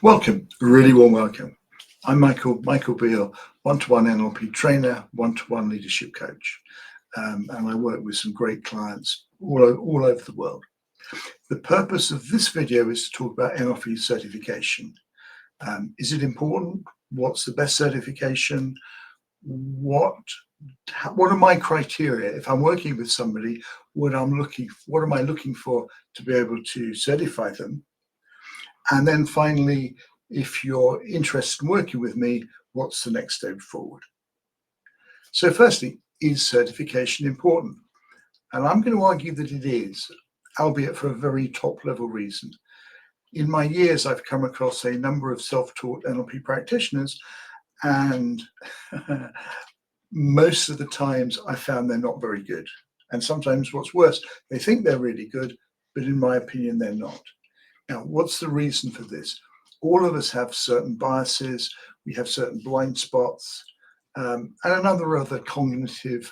Welcome, really warm welcome. I'm Michael Beale, one-to-one NLP trainer, one-to-one leadership coach, and I work with some great clients all over the world. The purpose of this video is to talk about NLP certification. Is it important? What's the best certification? What are my criteria if I'm working with somebody? What am I looking for to be able to certify them? And then finally, if you're interested in working with me, what's the next step forward? So firstly, is certification important? And I'm going to argue that it is, albeit for a very top level reason. In my years, I've come across a number of self-taught NLP practitioners, and most of the times I found they're not very good. And sometimes what's worse, they think they're really good, but in my opinion, they're not. Now, what's the reason for this? All of us have certain biases, we have certain blind spots, and another other cognitive,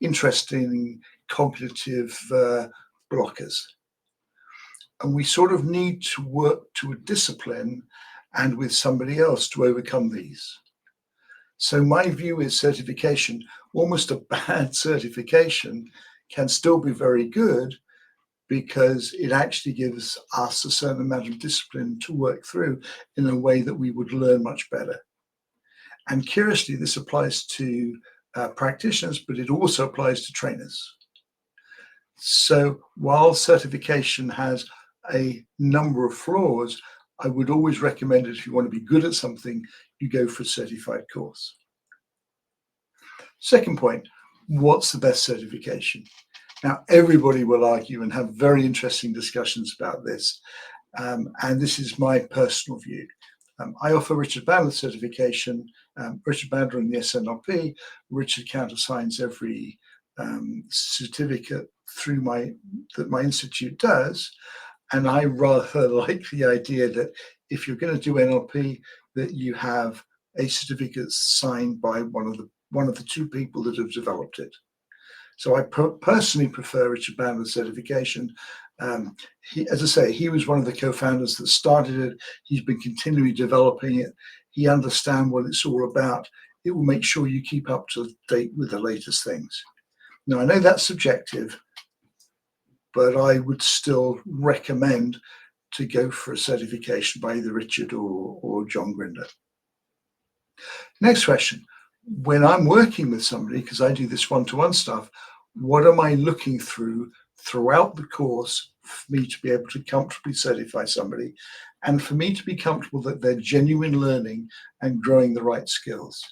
interesting cognitive blockers. And we sort of need to work to a discipline and with somebody else to overcome these. So my view is certification, almost a bad certification, can still be very good, because it actually gives us a certain amount of discipline to work through in a way that we would learn much better. And curiously, this applies to practitioners, but it also applies to trainers. So while certification has a number of flaws, I would always recommend it if you want to be good at something, you go for a certified course. Second point, what's the best certification? Now, everybody will argue and have very interesting discussions about this, and this is my personal view. I offer Richard Bandler certification. Richard Bandler in the SNLP. Richard countersigns every certificate that my institute does, and I rather like the idea that if you're going to do NLP, that you have a certificate signed by one of the two people that have developed it. So I personally prefer Richard Bandler's certification. As I say, he was one of the co-founders that started it. He's been continually developing it. He understands what it's all about. It will make sure you keep up to date with the latest things. Now, I know that's subjective, but I would still recommend to go for a certification by either Richard or John Grinder. Next question. When I'm working with somebody, because I do this one-to-one stuff, what am I looking throughout the course for me to be able to comfortably certify somebody, and for me to be comfortable that they're genuine learning and growing the right skills?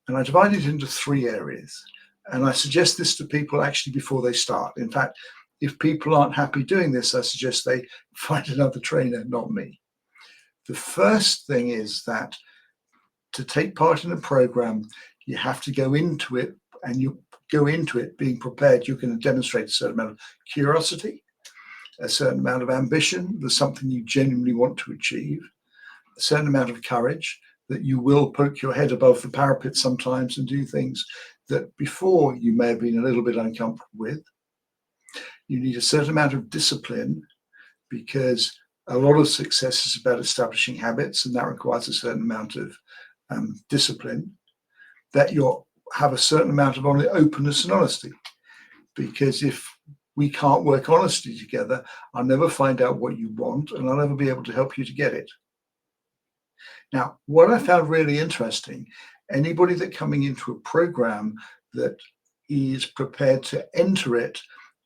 And I divide it into three areas. And I suggest this to people actually before they start. In fact, if people aren't happy doing this, I suggest they find another trainer, not me. The first thing is that to take part in a program, you have to go into it, and you go into it being prepared. You're going to demonstrate a certain amount of curiosity, a certain amount of ambition. There's something you genuinely want to achieve, a certain amount of courage, that you will poke your head above the parapet sometimes and do things that before you may have been a little bit uncomfortable with. You need a certain amount of discipline, because a lot of success is about establishing habits, and that requires a certain amount of discipline. That you have a certain amount of openness and honesty, because if we can't work honestly together, I'll never find out what you want, and I'll never be able to help you to get it. Now, what I found really interesting, anybody that coming into a program that is prepared to enter it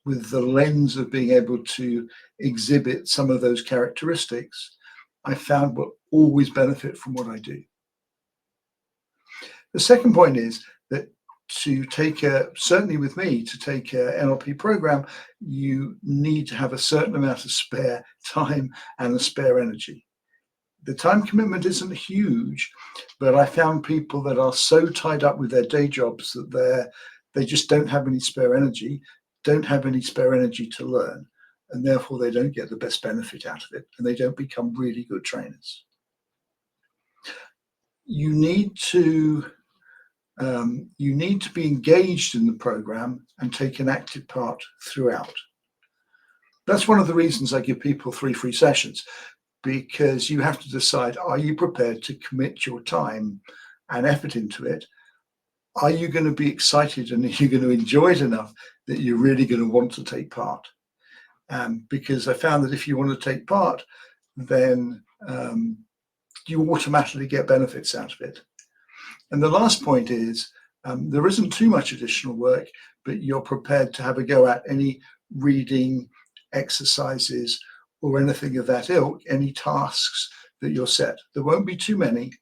with the lens of being able to exhibit some of those characteristics, I found will always benefit from what I do. The second point is that certainly with me, to take an NLP program, you need to have a certain amount of spare time and a spare energy. The time commitment isn't huge, but I found people that are so tied up with their day jobs that they just don't have any spare energy, to learn, and therefore they don't get the best benefit out of it, and they don't become really good trainers. You need to be engaged in the program and take an active part throughout. That's one of the reasons I give people 3 free sessions. because you have to decide, are you prepared to commit your time and effort into it? Are you going to be excited and are you going to enjoy it enough that you're really going to want to take part? Because I found that if you want to take part, then you automatically get benefits out of it. And the last point is, there isn't too much additional work, but you're prepared to have a go at any reading, exercises, or anything of that ilk, any tasks that you're set. There won't be too many,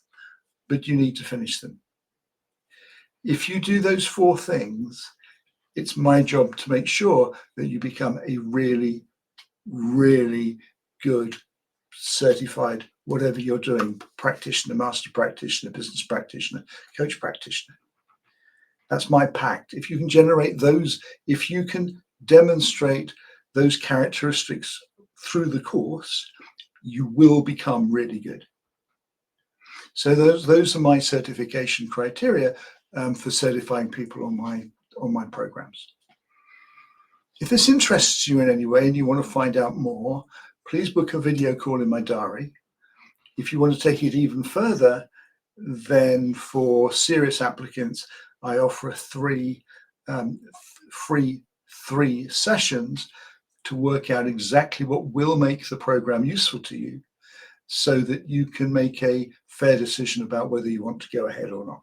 but you need to finish them. If you do those 4 things, it's my job to make sure that you become a really, really good certified, whatever you're doing, practitioner, master practitioner, business practitioner, coach practitioner. That's my pact. If you can generate those, if you can demonstrate those characteristics through the course, you will become really good. So those are my certification criteria for certifying people on my programs. If this interests you in any way and you want to find out more, please book a video call in my diary. If you want to take it even further, then for serious applicants, I offer 3 free 3 sessions to work out exactly what will make the program useful to you so that you can make a fair decision about whether you want to go ahead or not.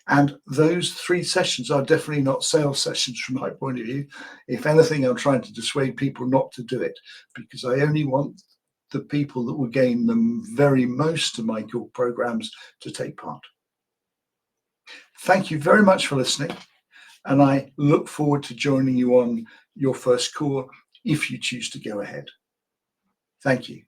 And those 3 sessions are definitely not sales sessions from my point of view. If anything, I'm trying to dissuade people not to do it because I only want the people that will gain the very most of my core programs to take part. Thank you very much for listening. And I look forward to joining you on your first call if you choose to go ahead. Thank you.